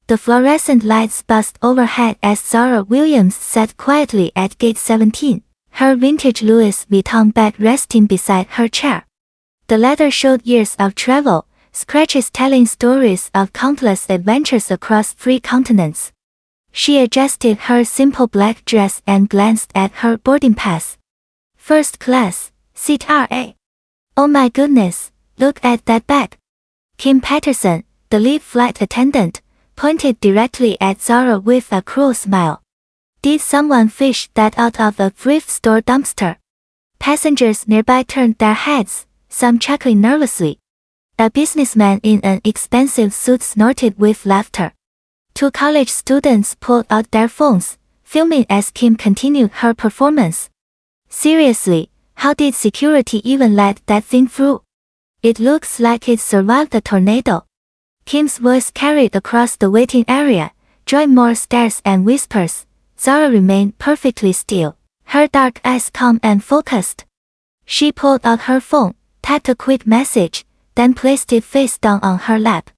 The fluorescent lights buzzed overhead as Zara Williams sat quietly at gate 17, her vintage Louis Vuitton bag resting beside her chair. The leather showed years of travel, scratches telling stories of countless adventures across 3 continents. She adjusted her simple black dress and glanced at her boarding pass. First class, seat RA. Oh my goodness, look at that bag. Kim Patterson, the lead flight attendant, pointed directly at Zara with a cruel smile. Did someone fish that out of a thrift store dumpster? Passengers nearby turned their heads, some chuckling nervously. A businessman in an expensive suit snorted with laughter. 2 college students pulled out their phones, filming as Kim continued her performance. Seriously, how did security even let that thing through? It looks like it survived the tornado. Kim's voice carried across the waiting area, drawing more stares and whispers. Zara remained perfectly still, her dark eyes calm and focused. She pulled out her phone, typed a quick message, then placed it face down on her lap.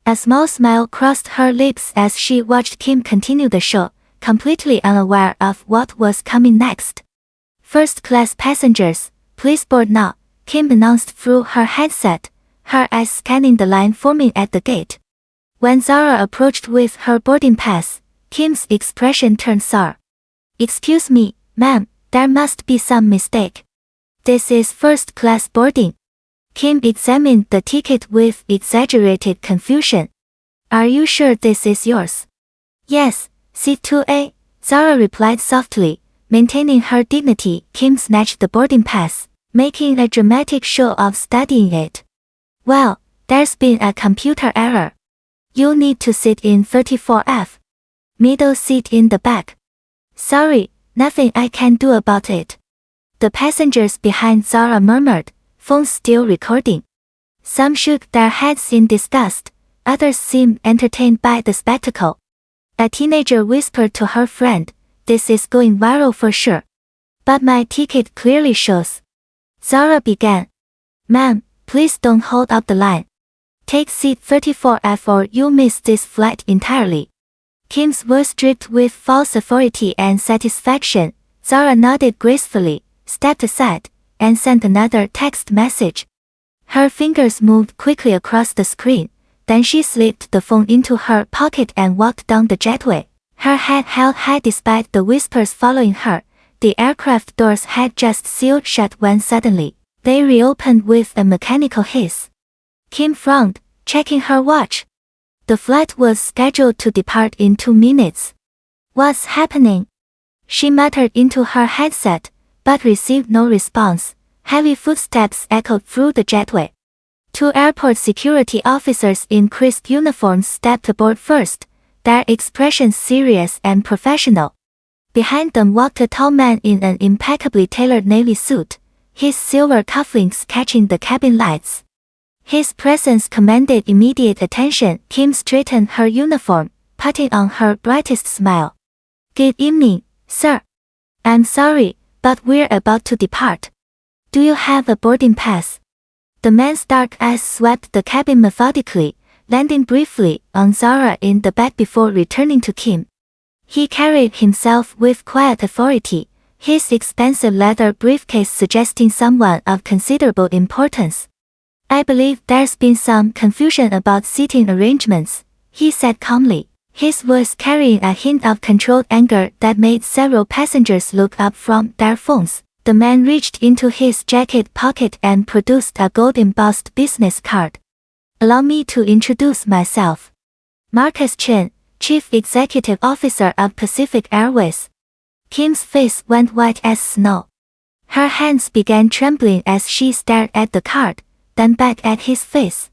A small smile crossed her lips as she watched Kim continue the show, completely unaware of what was coming next. First-class passengers, please board now, Kim announced through her headset, her eyes scanning the line forming at the gate. When Zara approached with her boarding pass, Kim's expression turned sour. Excuse me, ma'am, there must be some mistake. This is first-class boarding. Kim examined the ticket with exaggerated confusion. Are you sure this is yours? Yes, seat 2A, Zara replied softly, maintaining her dignity. Kim snatched the boarding pass, making a dramatic show of studying it. Well, there's been a computer error. You'll need to sit in 34F. Middle seat in the back. Sorry, nothing I can do about it. The passengers behind Zara murmured, phones still recording. Some shook their heads in disgust, others seemed entertained by the spectacle. A teenager whispered to her friend, this is going viral for sure. But my ticket clearly shows. Zara began. Ma'am, please don't hold up the line. Take seat 34F or you'll miss this flight entirely. Kim's voice dripped with false authority and satisfaction. Zara nodded gracefully, stepped aside, and sent another text message. Her fingers moved quickly across the screen, then she slipped the phone into her pocket and walked down the jetway, her head held high despite the whispers following her. The aircraft doors had just sealed shut when suddenly, they reopened with a mechanical hiss. Kim frowned, checking her watch. The flight was scheduled to depart in 2 minutes. What's happening? She muttered into her headset, but received no response. Heavy footsteps echoed through the jetway. 2 airport security officers in crisp uniforms stepped aboard first, their expressions serious and professional. Behind them walked a tall man in an impeccably tailored navy suit, his silver cufflinks catching the cabin lights. His presence commanded immediate attention. Kim straightened her uniform, putting on her brightest smile. Good evening, sir. I'm sorry, but we're about to depart. Do you have a boarding pass? The man's dark eyes swept the cabin methodically, landing briefly on Zara in the back before returning to Kim. He carried himself with quiet authority, his expensive leather briefcase suggesting someone of considerable importance. I believe there's been some confusion about seating arrangements, he said calmly, his voice carrying a hint of controlled anger that made several passengers look up from their phones. The man reached into his jacket pocket and produced a gold-embossed business card. Allow me to introduce myself. Marcus Chen, Chief Executive Officer of Pacific Airways. Kim's face went white as snow. Her hands began trembling as she stared at the card, then back at his face.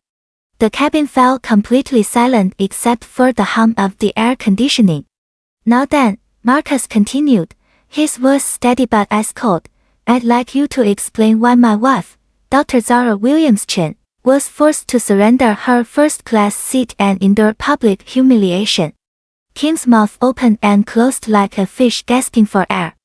The cabin fell completely silent except for the hum of the air conditioning. Now then, Marcus continued, his voice steady but ice cold, I'd like you to explain why my wife, Dr. Zara Williams Chen, was forced to surrender her first-class seat and endure public humiliation. Kim's mouth opened and closed like a fish gasping for air.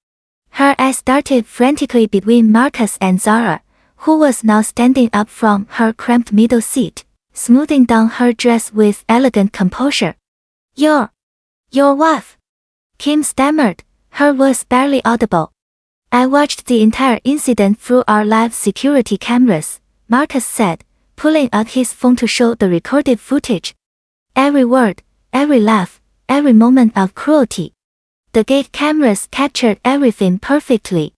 Her eyes darted frantically between Marcus and Zara, who was now standing up from her cramped middle seat, smoothing down her dress with elegant composure. Your wife. Kim stammered, her voice barely audible. I watched the entire incident through our live security cameras, Marcus said, pulling out his phone to show the recorded footage. Every word, every laugh, every moment of cruelty. The gate cameras captured everything perfectly.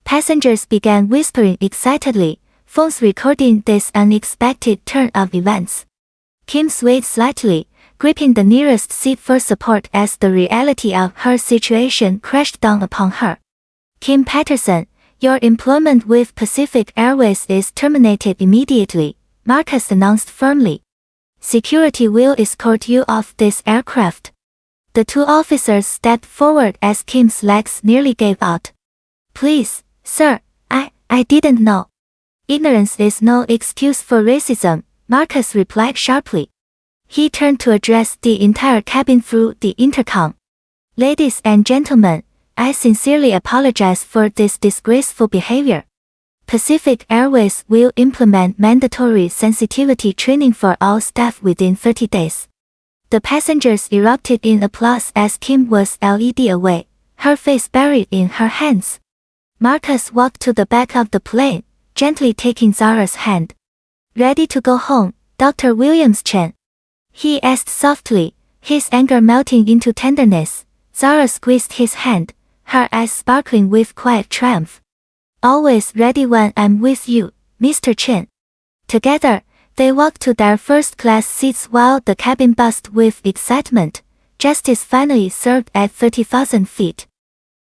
Passengers began whispering excitedly, phones recording this unexpected turn of events. Kim swayed slightly, gripping the nearest seat for support as the reality of her situation crashed down upon her. Kim Patterson, your employment with Pacific Airways is terminated immediately, Marcus announced firmly. Security will escort you off this aircraft. The two officers stepped forward as Kim's legs nearly gave out. Please, sir, I didn't know. Ignorance is no excuse for racism, Marcus replied sharply. He turned to address the entire cabin through the intercom. Ladies and gentlemen, I sincerely apologize for this disgraceful behavior. Pacific Airways will implement mandatory sensitivity training for all staff within 30 days. The passengers erupted in applause as Kim was led away, her face buried in her hands. Marcus walked to the back of the plane, gently taking Zara's hand. Ready to go home, Dr. Williams Chen? He asked softly, his anger melting into tenderness. Zara squeezed his hand, her eyes sparkling with quiet triumph. Always ready when I'm with you, Mr. Chen. Together, they walked to their first-class seats while the cabin buzzed with excitement. Justice finally served at 30,000 feet.